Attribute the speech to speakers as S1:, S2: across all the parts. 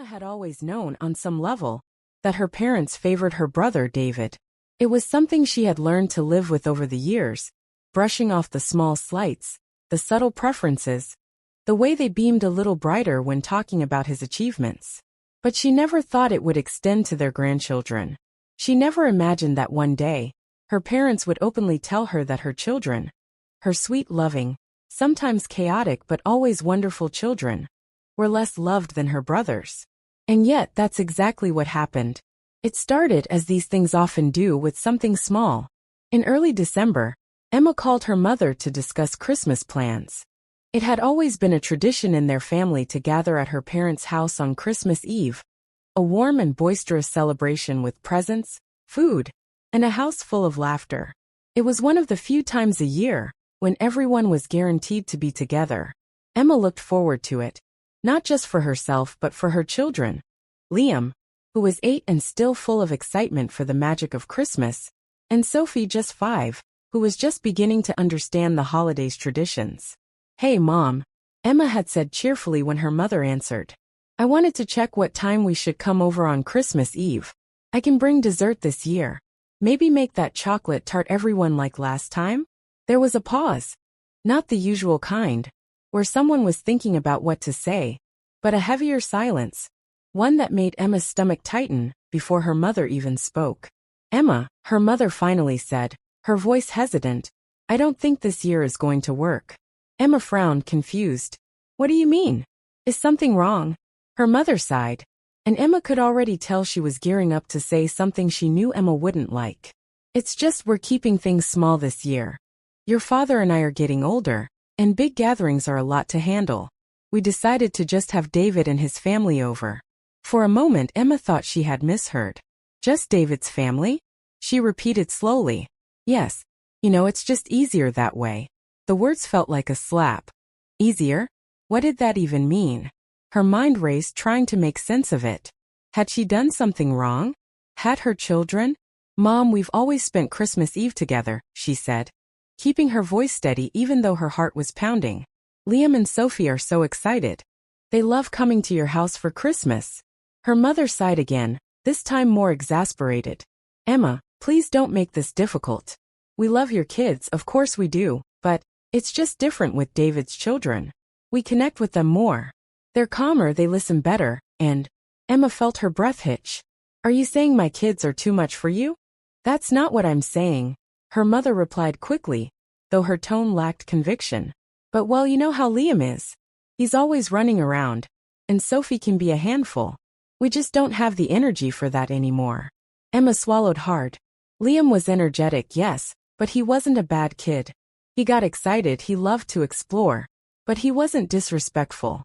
S1: Emma had always known on some level that her parents favored her brother David. It was something she had learned to live with over the years, brushing off the small slights, the subtle preferences, the way they beamed a little brighter when talking about his achievements. But she never thought it would extend to their grandchildren. She never imagined that one day, her parents would openly tell her that her children, her sweet, loving, sometimes chaotic but always wonderful children, were less loved than her brothers. And yet that's exactly what happened. It started as these things often do, with something small. In early December, Emma called her mother to discuss Christmas plans. It had always been a tradition in their family to gather at her parents' house on Christmas Eve, a warm and boisterous celebration with presents, food, and a house full of laughter. It was one of the few times a year when everyone was guaranteed to be together. Emma looked forward to it, not just for herself but for her children. Liam, who was 8 and still full of excitement for the magic of Christmas, and Sophie, just 5, who was just beginning to understand the holiday's traditions. "Hey, Mom," Emma had said cheerfully when her mother answered. "I wanted to check what time we should come over on Christmas Eve. I can bring dessert this year. Maybe make that chocolate tart everyone liked last time?" There was a pause. Not the usual kind, where someone was thinking about what to say, but a heavier silence, one that made Emma's stomach tighten before her mother even spoke. "Emma," her mother finally said, her voice hesitant, "I don't think this year is going to work." Emma frowned, confused. "What do you mean? Is something wrong?" Her mother sighed, and Emma could already tell she was gearing up to say something she knew Emma wouldn't like. "It's just we're keeping things small this year. Your father and I are getting older, and big gatherings are a lot to handle. We decided to just have David and his family over." For a moment Emma thought she had misheard. "Just David's family?" She repeated slowly. "Yes. It's just easier that way." The words felt like a slap. Easier? What did that even mean? Her mind raced, trying to make sense of it. Had she done something wrong? Had her children? "Mom, we've always spent Christmas Eve together," she said, keeping her voice steady even though her heart was pounding. "Liam and Sophie are so excited. They love coming to your house for Christmas." Her mother sighed again, this time more exasperated. "Emma, please don't make this difficult. We love your kids, of course we do, but it's just different with David's children. We connect with them more. They're calmer, they listen better, and..." Emma felt her breath hitch. "Are you saying my kids are too much for you?" "That's not what I'm saying," her mother replied quickly, though her tone lacked conviction. "But well, you know how Liam is. He's always running around, and Sophie can be a handful. We just don't have the energy for that anymore." Emma swallowed hard. Liam was energetic, yes, but he wasn't a bad kid. He got excited, he loved to explore, but he wasn't disrespectful.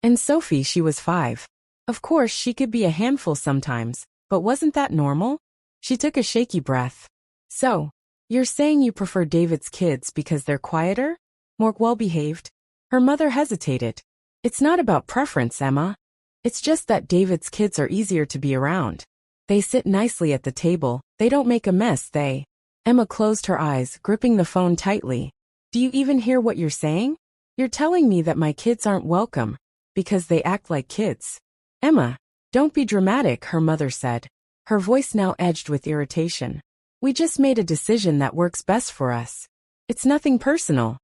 S1: And Sophie, she was 5. Of course, she could be a handful sometimes, but wasn't that normal? She took a shaky breath. "So, you're saying you prefer David's kids because they're quieter? More well-behaved?" Her mother hesitated. "It's not about preference, Emma. It's just that David's kids are easier to be around. They sit nicely at the table, they don't make a mess, they..." Emma closed her eyes, gripping the phone tightly. "Do you even hear what you're saying? You're telling me that my kids aren't welcome because they act like kids." "Emma, don't be dramatic," her mother said, her voice now edged with irritation. "We just made a decision that works best for us. It's nothing personal."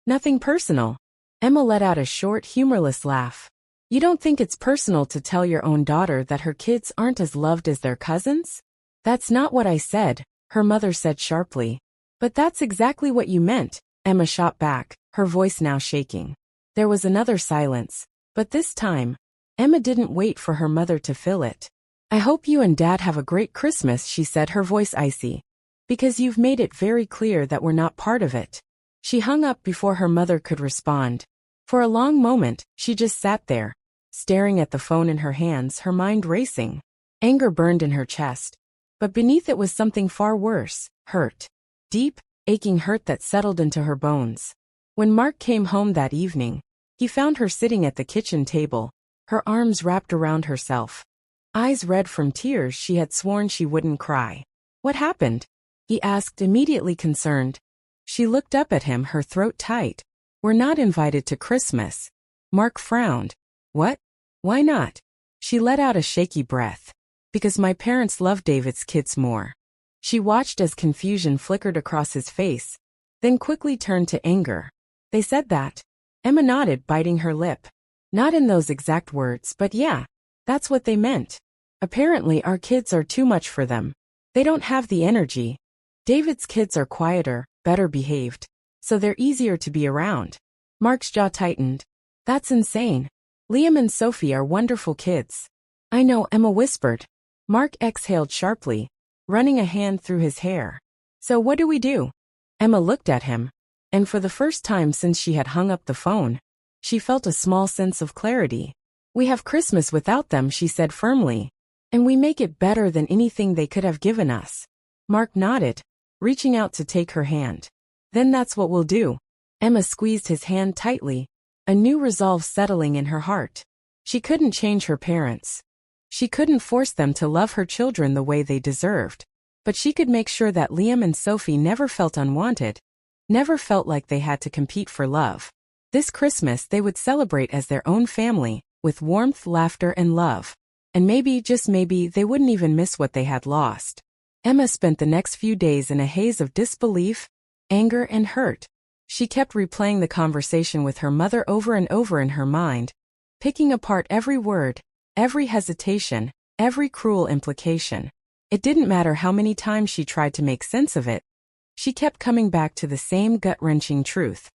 S1: "Nothing personal?" Emma let out a short, humorless laugh. "You don't think it's personal to tell your own daughter that her kids aren't as loved as their cousins?" "That's not what I said," her mother said sharply. "But that's exactly what you meant," Emma shot back, her voice now shaking. There was another silence, but this time, Emma didn't wait for her mother to fill it. "I hope you and Dad have a great Christmas," she said, her voice icy. "Because you've made it very clear that we're not part of it." She hung up before her mother could respond. For a long moment, she just sat there, staring at the phone in her hands, her mind racing. Anger burned in her chest. But beneath it was something far worse, hurt. Deep, aching hurt that settled into her bones. When Mark came home that evening, he found her sitting at the kitchen table, her arms wrapped around herself. Eyes red from tears she had sworn she wouldn't cry. "What happened?" he asked, immediately concerned. She looked up at him, her throat tight. "We're not invited to Christmas." Mark frowned. "What? Why not?" She let out a shaky breath. Because my parents love David's kids more. She watched as confusion flickered across his face, then quickly turned to anger. They said that? Emma nodded, biting her lip. Not in those exact words, but yeah, that's what they meant. Apparently our kids are too much for them. They don't have the energy. David's kids are quieter, better behaved, so they're easier to be around. Mark's jaw tightened. That's insane. Liam and Sophie are wonderful kids. I know, Emma whispered. Mark exhaled sharply, running a hand through his hair. So what do we do? Emma looked at him, and for the first time since she had hung up the phone, she felt a small sense of clarity. We have Christmas without them, she said firmly, and we make it better than anything they could have given us. Mark nodded, reaching out to take her hand. Then that's what we'll do. Emma squeezed his hand tightly, a new resolve settling in her heart. She couldn't change her parents. She couldn't force them to love her children the way they deserved. But she could make sure that Liam and Sophie never felt unwanted, never felt like they had to compete for love. This Christmas they would celebrate as their own family, with warmth, laughter, and love. And maybe, just maybe, they wouldn't even miss what they had lost. Emma spent the next few days in a haze of disbelief, anger, and hurt. She kept replaying the conversation with her mother over and over in her mind, picking apart every word, every hesitation, every cruel implication. It didn't matter how many times she tried to make sense of it. She kept coming back to the same gut-wrenching truth.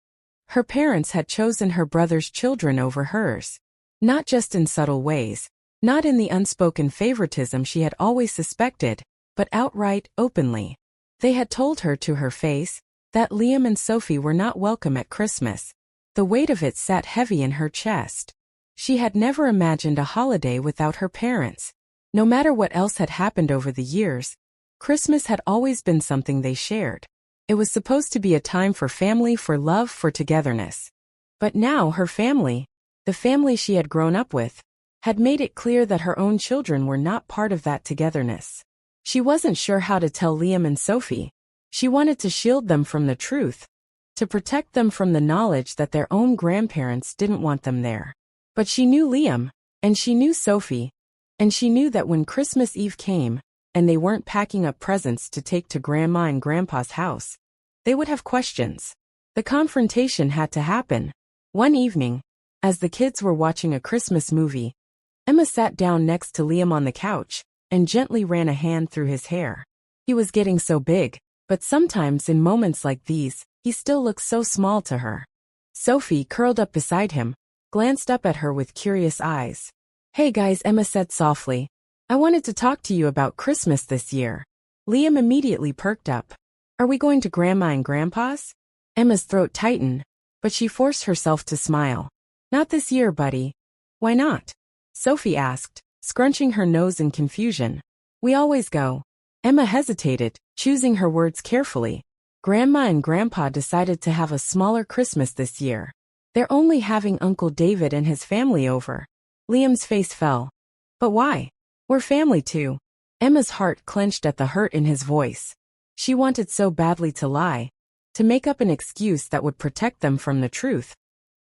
S1: Her parents had chosen her brother's children over hers. Not just in subtle ways, not in the unspoken favoritism she had always suspected, but outright, openly. They had told her to her face that Liam and Sophie were not welcome at Christmas. The weight of it sat heavy in her chest. She had never imagined a holiday without her parents. No matter what else had happened over the years, Christmas had always been something they shared. It was supposed to be a time for family, for love, for togetherness. But now her family, the family she had grown up with, had made it clear that her own children were not part of that togetherness. She wasn't sure how to tell Liam and Sophie. She wanted to shield them from the truth, to protect them from the knowledge that their own grandparents didn't want them there. But she knew Liam, and she knew Sophie, and she knew that when Christmas Eve came, and they weren't packing up presents to take to Grandma and Grandpa's house, they would have questions. The confrontation had to happen. One evening, as the kids were watching a Christmas movie, Emma sat down next to Liam on the couch and gently ran a hand through his hair. He was getting so big, but sometimes in moments like these, he still looked so small to her. Sophie, curled up beside him, glanced up at her with curious eyes. Hey guys, Emma said softly. I wanted to talk to you about Christmas this year. Liam immediately perked up. Are we going to Grandma and Grandpa's? Emma's throat tightened, but she forced herself to smile. Not this year, buddy. Why not? Sophie asked, scrunching her nose in confusion. We always go. Emma hesitated, choosing her words carefully. Grandma and Grandpa decided to have a smaller Christmas this year. They're only having Uncle David and his family over. Liam's face fell. But why? We're family too. Emma's heart clenched at the hurt in his voice. She wanted so badly to lie, to make up an excuse that would protect them from the truth.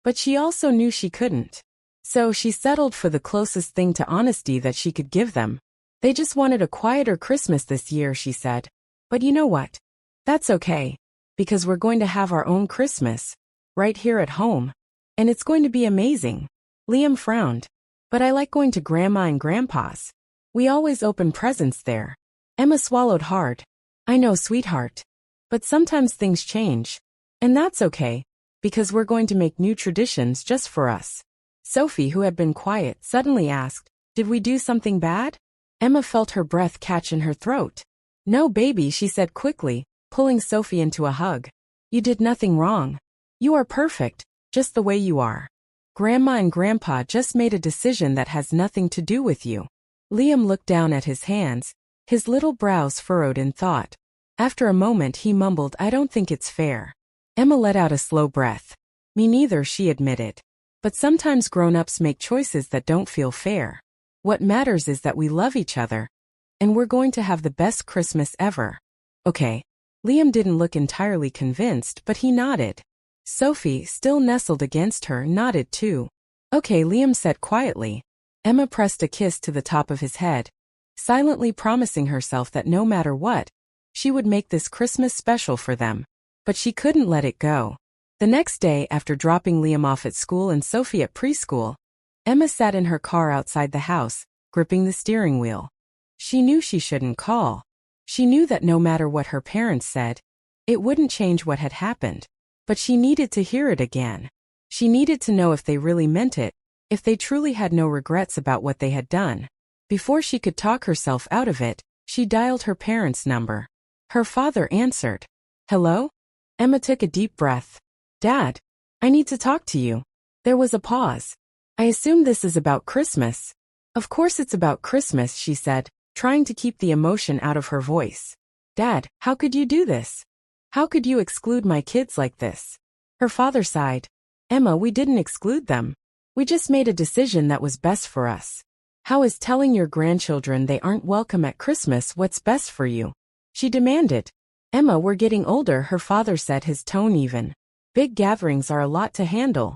S1: But she also knew she couldn't. So she settled for the closest thing to honesty that she could give them. They just wanted a quieter Christmas this year, she said. But you know what? That's okay. Because we're going to have our own Christmas, right here at home. And it's going to be amazing. Liam frowned. But I like going to Grandma and Grandpa's. We always open presents there. Emma swallowed hard. I know, sweetheart. But sometimes things change. And that's okay. Because we're going to make new traditions just for us. Sophie, who had been quiet, suddenly asked, Did we do something bad? Emma felt her breath catch in her throat. No, baby, she said quickly, pulling Sophie into a hug. You did nothing wrong. You are perfect, just the way you are. Grandma and Grandpa just made a decision that has nothing to do with you. Liam looked down at his hands, his little brows furrowed in thought. After a moment he mumbled, I don't think it's fair. Emma let out a slow breath. Me neither, she admitted. But sometimes grown-ups make choices that don't feel fair. What matters is that we love each other. And we're going to have the best Christmas ever. Okay. Liam didn't look entirely convinced, but he nodded. Sophie, still nestled against her, nodded too. Okay, Liam said quietly. Emma pressed a kiss to the top of his head, silently promising herself that no matter what, she would make this Christmas special for them. But she couldn't let it go. The next day, after dropping Liam off at school and Sophie at preschool, Emma sat in her car outside the house, gripping the steering wheel. She knew she shouldn't call. She knew that no matter what her parents said, it wouldn't change what had happened. But she needed to hear it again. She needed to know if they really meant it, if they truly had no regrets about what they had done. Before she could talk herself out of it, she dialed her parents' number. Her father answered. "Hello?" Emma took a deep breath. "Dad, I need to talk to you." There was a pause. "I assume this is about Christmas." "Of course it's about Christmas," she said, trying to keep the emotion out of her voice. "Dad, how could you do this? How could you exclude my kids like this?" Her father sighed. "Emma, we didn't exclude them. We just made a decision that was best for us. How is telling your grandchildren they aren't welcome at Christmas what's best for you?" she demanded. "Emma, we're getting older," her father said, his tone even. "Big gatherings are a lot to handle.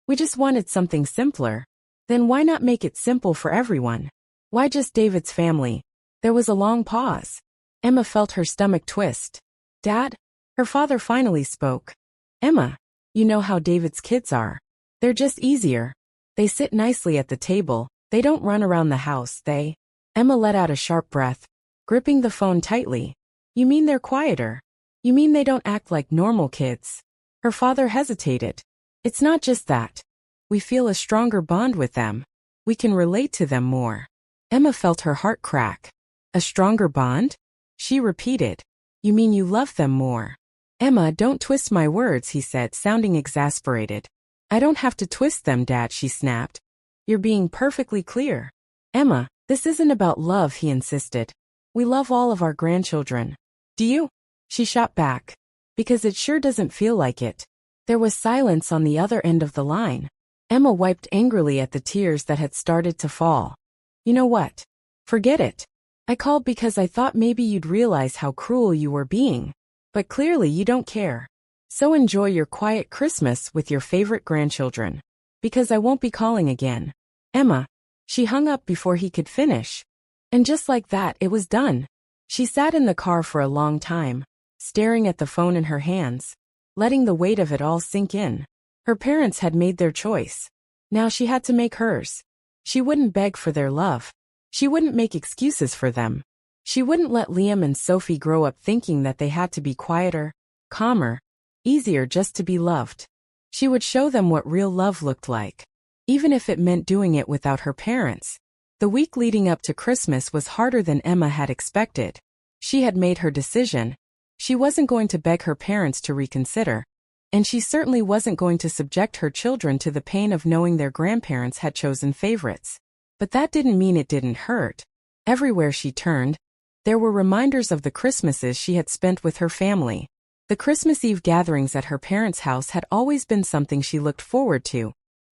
S1: We just wanted something simpler. Then why not make it simple for everyone? Why just David's family?" There was a long pause. Emma felt her stomach twist. "Dad?" Her father finally spoke. "Emma, you know how David's kids are. They're just easier. They sit nicely at the table, they don't run around the house, they—" Emma let out a sharp breath, gripping the phone tightly. "You mean they're quieter? You mean they don't act like normal kids?" Her father hesitated. "It's not just that. We feel a stronger bond with them. We can relate to them more." Emma felt her heart crack. "A stronger bond?" she repeated. "You mean you love them more?" "Emma, don't twist my words," he said, sounding exasperated. "I don't have to twist them, Dad," she snapped. "You're being perfectly clear." "Emma, this isn't about love," he insisted. "We love all of our grandchildren." "Do you?" she shot back. "Because it sure doesn't feel like it." There was silence on the other end of the line. Emma wiped angrily at the tears that had started to fall. "You know what? Forget it. I called because I thought maybe you'd realize how cruel you were being. But clearly you don't care. So enjoy your quiet Christmas with your favorite grandchildren. Because I won't be calling again." "Emma." She hung up before he could finish. And just like that, it was done. She sat in the car for a long time, staring at the phone in her hands, letting the weight of it all sink in. Her parents had made their choice. Now she had to make hers. She wouldn't beg for their love. She wouldn't make excuses for them. She wouldn't let Liam and Sophie grow up thinking that they had to be quieter, calmer, easier just to be loved. She would show them what real love looked like, even if it meant doing it without her parents. The week leading up to Christmas was harder than Emma had expected. She had made her decision. She wasn't going to beg her parents to reconsider, and she certainly wasn't going to subject her children to the pain of knowing their grandparents had chosen favorites. But that didn't mean it didn't hurt. Everywhere she turned, there were reminders of the Christmases she had spent with her family. The Christmas Eve gatherings at her parents' house had always been something she looked forward to,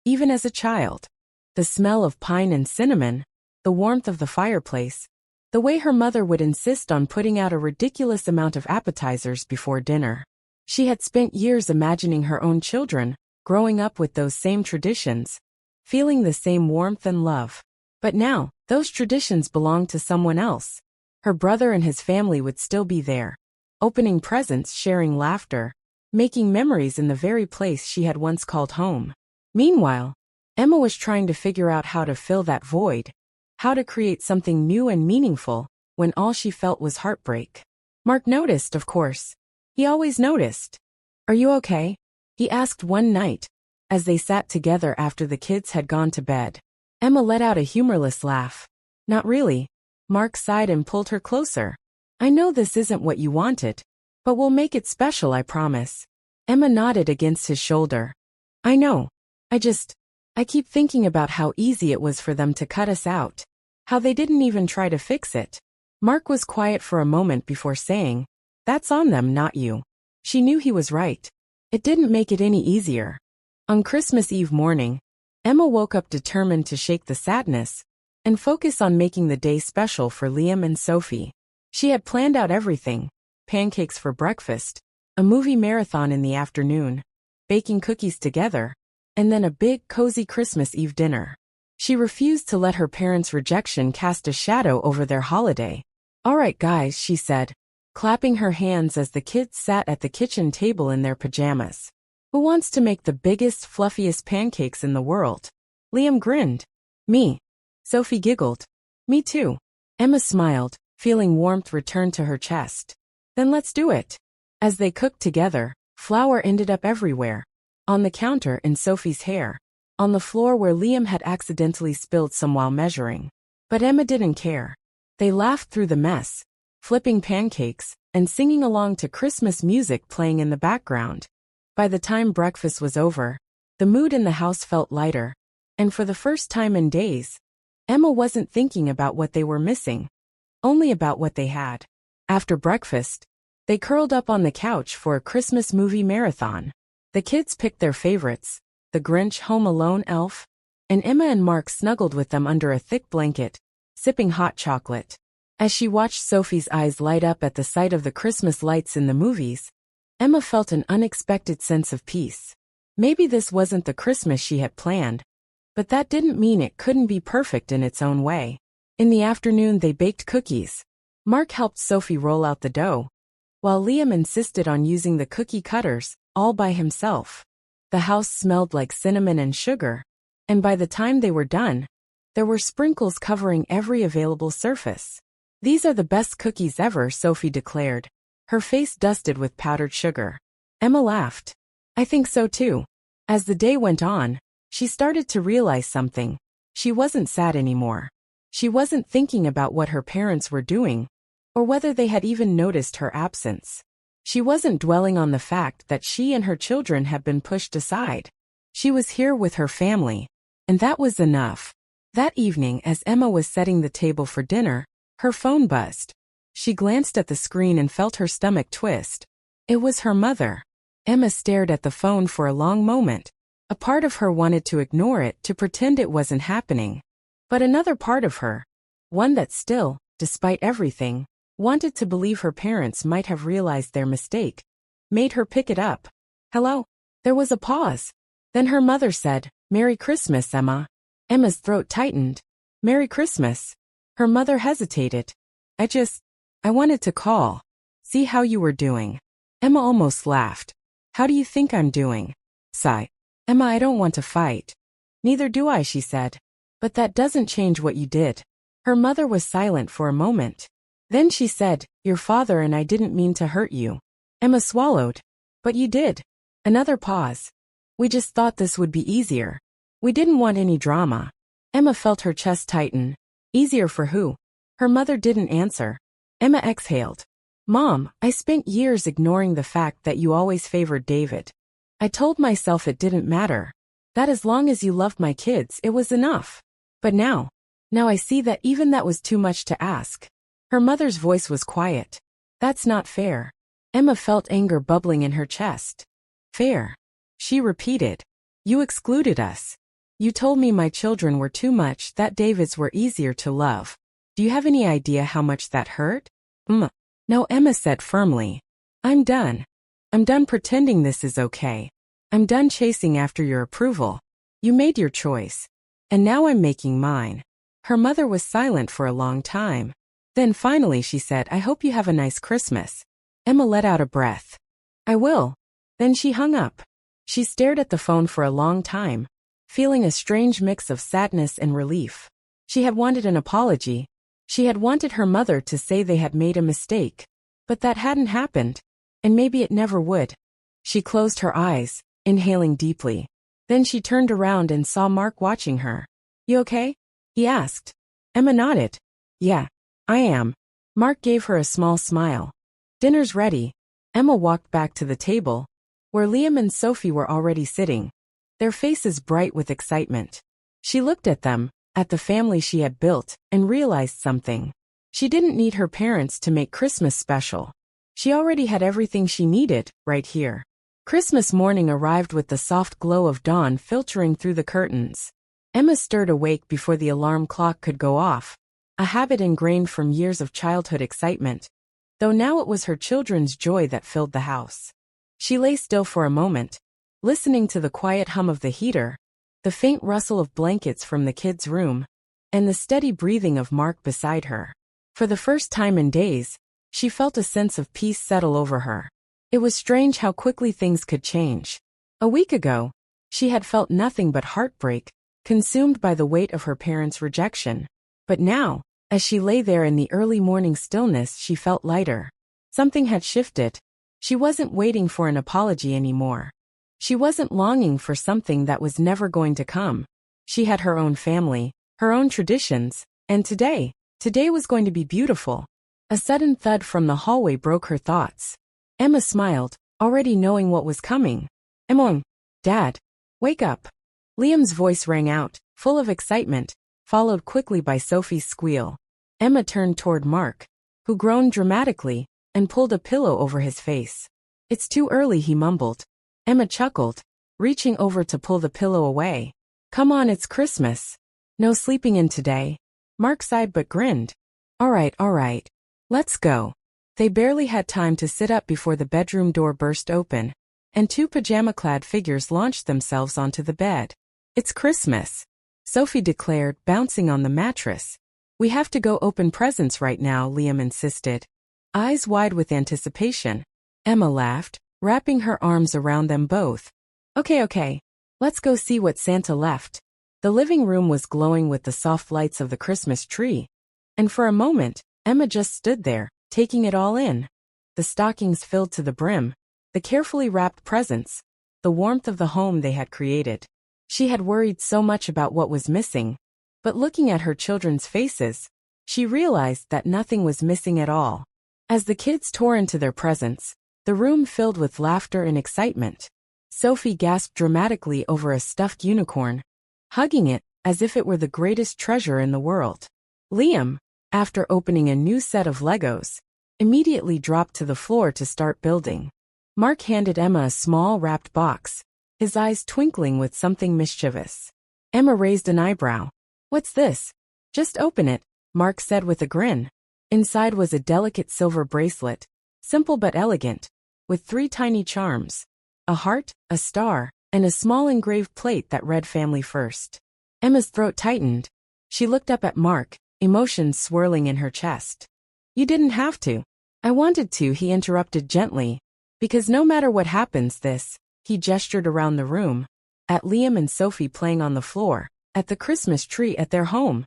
S1: even as a child. The smell of pine and cinnamon, the warmth of the fireplace, the way her mother would insist on putting out a ridiculous amount of appetizers before dinner. She had spent years imagining her own children, growing up with those same traditions, feeling the same warmth and love. But now, those traditions belonged to someone else. Her brother and his family would still be there, opening presents, sharing laughter, making memories in the very place she had once called home. Meanwhile, Emma was trying to figure out how to fill that void, how to create something new and meaningful, when all she felt was heartbreak. Mark noticed, of course. He always noticed. "Are you okay?" he asked one night, as they sat together after the kids had gone to bed. Emma let out a humorless laugh. "Not really." Mark sighed and pulled her closer. "I know this isn't what you wanted, but we'll make it special, I promise." Emma nodded against his shoulder. "I know. I keep thinking about how easy it was for them to cut us out. How they didn't even try to fix it." Mark was quiet for a moment before saying, "That's on them, not you." She knew he was right. It didn't make it any easier. On Christmas Eve morning, Emma woke up determined to shake the sadness and focus on making the day special for Liam and Sophie. She had planned out everything: pancakes for breakfast, a movie marathon in the afternoon, baking cookies together, and then a big, cozy Christmas Eve dinner. She refused to let her parents' rejection cast a shadow over their holiday. "All right, guys," she said, clapping her hands as the kids sat at the kitchen table in their pajamas. "Who wants to make the biggest, fluffiest pancakes in the world?" Liam grinned. "Me." Sophie giggled. "Me too." Emma smiled, feeling warmth return to her chest. "Then let's do it." As they cooked together, flour ended up everywhere. On the counter, in Sophie's hair. On the floor where Liam had accidentally spilled some while measuring. But Emma didn't care. They laughed through the mess, flipping pancakes, and singing along to Christmas music playing in the background. By the time breakfast was over, the mood in the house felt lighter, and for the first time in days, Emma wasn't thinking about what they were missing, only about what they had. After breakfast, they curled up on the couch for a Christmas movie marathon. The kids picked their favorites, The Grinch, Home Alone, Elf, and Emma and Mark snuggled with them under a thick blanket, sipping hot chocolate. As she watched Sophie's eyes light up at the sight of the Christmas lights in the movies, Emma felt an unexpected sense of peace. Maybe this wasn't the Christmas she had planned, but that didn't mean it couldn't be perfect in its own way. In the afternoon they baked cookies. Mark helped Sophie roll out the dough, while Liam insisted on using the cookie cutters, all by himself. The house smelled like cinnamon and sugar, and by the time they were done, there were sprinkles covering every available surface. "These are the best cookies ever," Sophie declared, her face dusted with powdered sugar. Emma laughed. "I think so too." As the day went on, she started to realize something. She wasn't sad anymore. She wasn't thinking about what her parents were doing, or whether they had even noticed her absence. She wasn't dwelling on the fact that she and her children had been pushed aside. She was here with her family, and that was enough. That evening, as Emma was setting the table for dinner, her phone buzzed. She glanced at the screen and felt her stomach twist. It was her mother. Emma stared at the phone for a long moment. A part of her wanted to ignore it, to pretend it wasn't happening. But another part of her, one that still, despite everything, wanted to believe her parents might have realized their mistake, made her pick it up. "Hello?" There was a pause. Then her mother said, "Merry Christmas, Emma." Emma's throat tightened. "Merry Christmas." Her mother hesitated. I wanted to call. See how you were doing." Emma almost laughed. "How do you think I'm doing?" Sigh. "Emma, I don't want to fight." "Neither do I," she said. "But that doesn't change what you did." Her mother was silent for a moment. Then she said, "Your father and I didn't mean to hurt you." Emma swallowed. "But you did." Another pause. "We just thought this would be easier. We didn't want any drama." Emma felt her chest tighten. Easier for who? Her mother didn't answer. Emma exhaled. "Mom, I spent years ignoring the fact that you always favored David. I told myself it didn't matter. That as long as you loved my kids, it was enough. But now I see that even that was too much to ask." Her mother's voice was quiet. "That's not fair." Emma felt anger bubbling in her chest. "Fair?" she repeated. "You excluded us. You told me my children were too much, that David's were easier to love. Do you have any idea how much that hurt?" "No," Emma said firmly. I'm done. I'm done pretending this is okay. I'm done chasing after your approval. You made your choice. And now I'm making mine." Her mother was silent for a long time. Then finally she said, "I hope you have a nice Christmas." Emma let out a breath. "I will." Then she hung up. She stared at the phone for a long time, feeling a strange mix of sadness and relief. She had wanted an apology. She had wanted her mother to say they had made a mistake. But that hadn't happened, and maybe it never would. She closed her eyes, inhaling deeply. Then she turned around and saw Mark watching her. "You okay?" he asked. Emma nodded. "Yeah, I am." Mark gave her a small smile. "Dinner's ready." Emma walked back to the table, where Liam and Sophie were already sitting, their faces bright with excitement. She looked at them, at the family she had built, and realized something. She didn't need her parents to make Christmas special. She already had everything she needed, right here. Christmas morning arrived with the soft glow of dawn filtering through the curtains. Emma stirred awake before the alarm clock could go off, a habit ingrained from years of childhood excitement, though now it was her children's joy that filled the house. She lay still for a moment, listening to the quiet hum of the heater, the faint rustle of blankets from the kids' room, and the steady breathing of Mark beside her. For the first time in days, she felt a sense of peace settle over her. It was strange how quickly things could change. A week ago, she had felt nothing but heartbreak, consumed by the weight of her parents' rejection. But now, as she lay there in the early morning stillness, she felt lighter. Something had shifted. She wasn't waiting for an apology anymore. She wasn't longing for something that was never going to come. She had her own family, her own traditions, and today was going to be beautiful. A sudden thud from the hallway broke her thoughts. Emma smiled, already knowing what was coming. "Emma, Dad, wake up." Liam's voice rang out, full of excitement, followed quickly by Sophie's squeal. Emma turned toward Mark, who groaned dramatically, and pulled a pillow over his face. "It's too early," he mumbled. Emma chuckled, reaching over to pull the pillow away. "Come on, it's Christmas. No sleeping in today." Mark sighed but grinned. All right. Let's go." They barely had time to sit up before the bedroom door burst open, and two pajama-clad figures launched themselves onto the bed. "It's Christmas," Sophie declared, bouncing on the mattress. "We have to go open presents right now," Liam insisted, eyes wide with anticipation. Emma laughed, wrapping her arms around them both. Okay. Let's go see what Santa left." The living room was glowing with the soft lights of the Christmas tree, and for a moment, Emma just stood there, taking it all in. The stockings filled to the brim, the carefully wrapped presents, the warmth of the home they had created. She had worried so much about what was missing, but looking at her children's faces, she realized that nothing was missing at all. As the kids tore into their presents, the room filled with laughter and excitement. Sophie gasped dramatically over a stuffed unicorn, hugging it as if it were the greatest treasure in the world. Liam, after opening a new set of Legos, immediately dropped to the floor to start building. Mark handed Emma a small wrapped box, his eyes twinkling with something mischievous. Emma raised an eyebrow. "What's this?" "Just open it," Mark said with a grin. Inside was a delicate silver bracelet, simple but elegant, with 3 tiny charms: a heart, a star, and a small engraved plate that read "Family First." Emma's throat tightened. She looked up at Mark, emotions swirling in her chest. "You didn't have to." "I wanted to," he interrupted gently, "because no matter what happens he gestured around the room, at Liam and Sophie playing on the floor, at the Christmas tree at their home.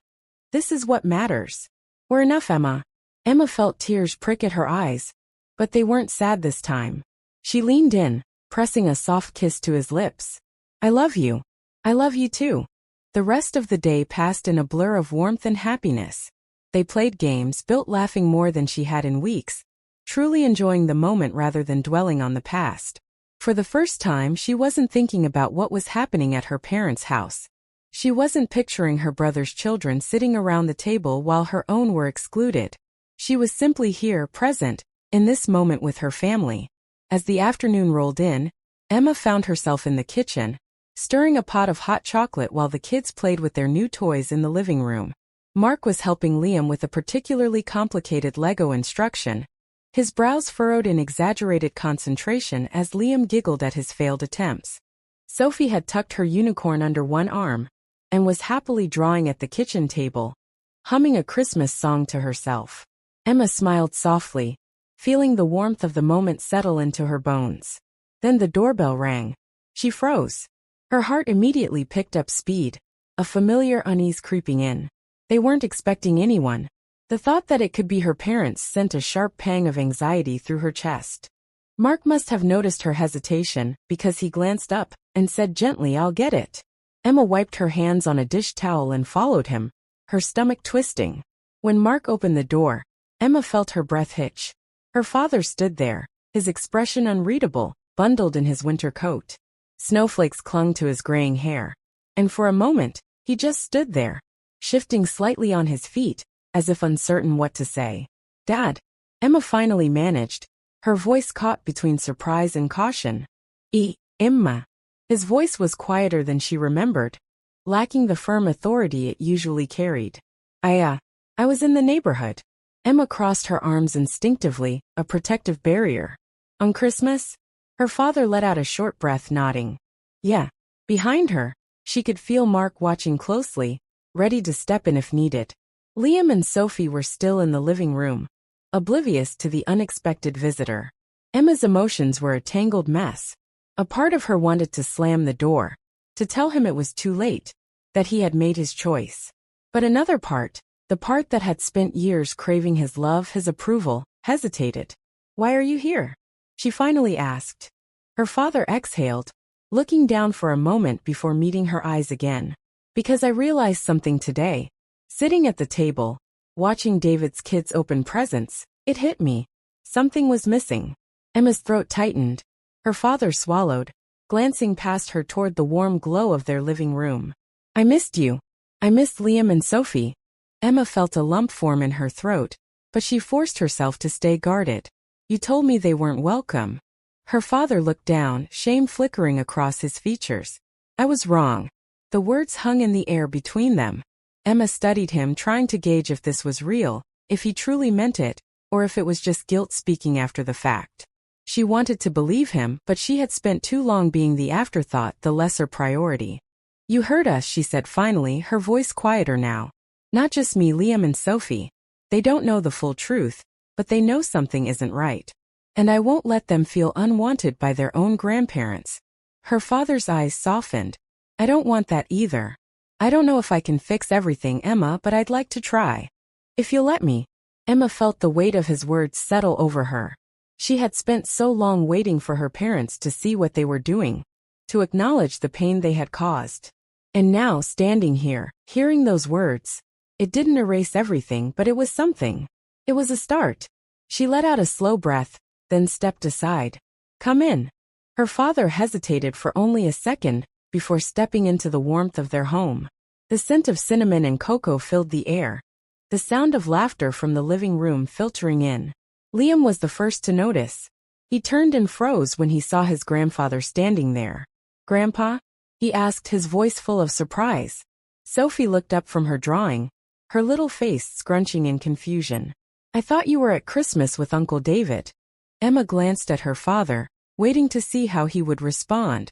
S1: "This is what matters." "We're enough, Emma." Emma felt tears prick at her eyes, but they weren't sad this time. She leaned in, pressing a soft kiss to his lips. "I love you. I love you too." The rest of the day passed in a blur of warmth and happiness. They played games, built, laughing more than she had in weeks, truly enjoying the moment rather than dwelling on the past. For the first time, she wasn't thinking about what was happening at her parents' house. She wasn't picturing her brother's children sitting around the table while her own were excluded. She was simply here, present, in this moment with her family. As the afternoon rolled in, Emma found herself in the kitchen, stirring a pot of hot chocolate while the kids played with their new toys in the living room. Mark was helping Liam with a particularly complicated Lego instruction, his brows furrowed in exaggerated concentration as Liam giggled at his failed attempts. Sophie had tucked her unicorn under one arm, and was happily drawing at the kitchen table, humming a Christmas song to herself. Emma smiled softly, feeling the warmth of the moment settle into her bones. Then the doorbell rang. She froze. Her heart immediately picked up speed, a familiar unease creeping in. They weren't expecting anyone. The thought that it could be her parents sent a sharp pang of anxiety through her chest. Mark must have noticed her hesitation, because he glanced up and said gently, "I'll get it." Emma wiped her hands on a dish towel and followed him, her stomach twisting. When Mark opened the door, Emma felt her breath hitch. Her father stood there, his expression unreadable, bundled in his winter coat. Snowflakes clung to his graying hair, and for a moment, he just stood there, shifting slightly on his feet, as if uncertain what to say. "Dad," Emma finally managed, her voice caught between surprise and caution. Emma." His voice was quieter than she remembered, lacking the firm authority it usually carried. I was in the neighborhood." Emma crossed her arms instinctively, a protective barrier. "On Christmas?" Her father let out a short breath, nodding. "Yeah." Behind her, She could feel Mark watching closely, ready to step in if needed. Liam and Sophie were still in the living room, oblivious to the unexpected visitor. Emma's emotions were a tangled mess. A part of her wanted to slam the door, to tell him it was too late, that he had made his choice. But another part, the part that had spent years craving his love, his approval, hesitated. "Why are you here?" she finally asked. Her father exhaled, looking down for a moment before meeting her eyes again. "Because I realized something today. Sitting at the table, watching David's kids open presents, it hit me. Something was missing." Emma's throat tightened. Her father swallowed, glancing past her toward the warm glow of their living room. "I missed you. I missed Liam and Sophie." Emma felt a lump form in her throat, but she forced herself to stay guarded. "You told me they weren't welcome." Her father looked down, shame flickering across his features. "I was wrong." The words hung in the air between them. Emma studied him, trying to gauge if this was real, if he truly meant it, or if it was just guilt speaking after the fact. She wanted to believe him, but she had spent too long being the afterthought, the lesser priority. "You heard us," she said finally, her voice quieter now. "Not just me, Liam and Sophie. They don't know the full truth, but they know something isn't right. And I won't let them feel unwanted by their own grandparents." Her father's eyes softened. "I don't want that either. I don't know if I can fix everything, Emma, but I'd like to try. If you'll let me." Emma felt the weight of his words settle over her. She had spent so long waiting for her parents to see what they were doing, to acknowledge the pain they had caused. And now, standing here, hearing those words, it didn't erase everything, but it was something. It was a start. She let out a slow breath, then stepped aside. "Come in." Her father hesitated for only a second before stepping into the warmth of their home. The scent of cinnamon and cocoa filled the air, the sound of laughter from the living room filtering in. Liam was the first to notice. He turned and froze when he saw his grandfather standing there. "Grandpa?" he asked, his voice full of surprise. Sophie looked up from her drawing, her little face scrunching in confusion. "I thought you were at Christmas with Uncle David." Emma glanced at her father, waiting to see how he would respond.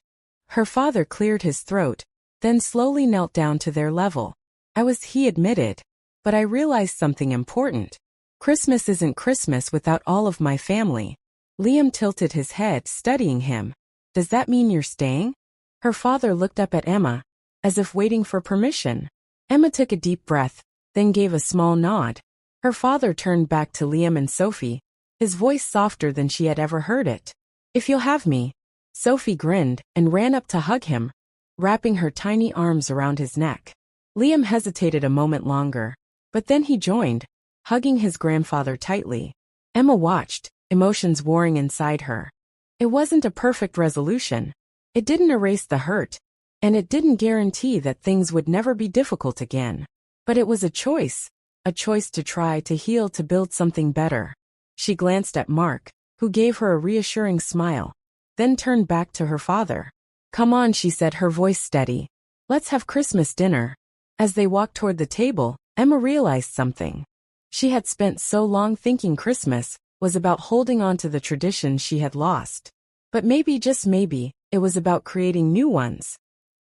S1: Her father cleared his throat, then slowly knelt down to their level. "I was," he admitted, "but I realized something important. Christmas isn't Christmas without all of my family." Liam tilted his head, studying him. "Does that mean you're staying?" Her father looked up at Emma, as if waiting for permission. Emma took a deep breath, then gave a small nod. Her father turned back to Liam and Sophie, his voice softer than she had ever heard it. "If you'll have me." Sophie grinned and ran up to hug him, wrapping her tiny arms around his neck. Liam hesitated a moment longer, but then he joined, hugging his grandfather tightly. Emma watched, emotions warring inside her. It wasn't a perfect resolution. It didn't erase the hurt, and it didn't guarantee that things would never be difficult again. But it was a choice to try, to heal, to build something better. She glanced at Mark, who gave her a reassuring smile, then turned back to her father. "Come on," she said, her voice steady. "Let's have Christmas dinner." As they walked toward the table, Emma realized something. She had spent so long thinking Christmas was about holding on to the traditions she had lost. But maybe, just maybe, it was about creating new ones.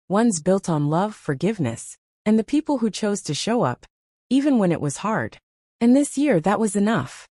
S1: Ones built on love, forgiveness, and the people who chose to show up, even when it was hard. And this year that was enough.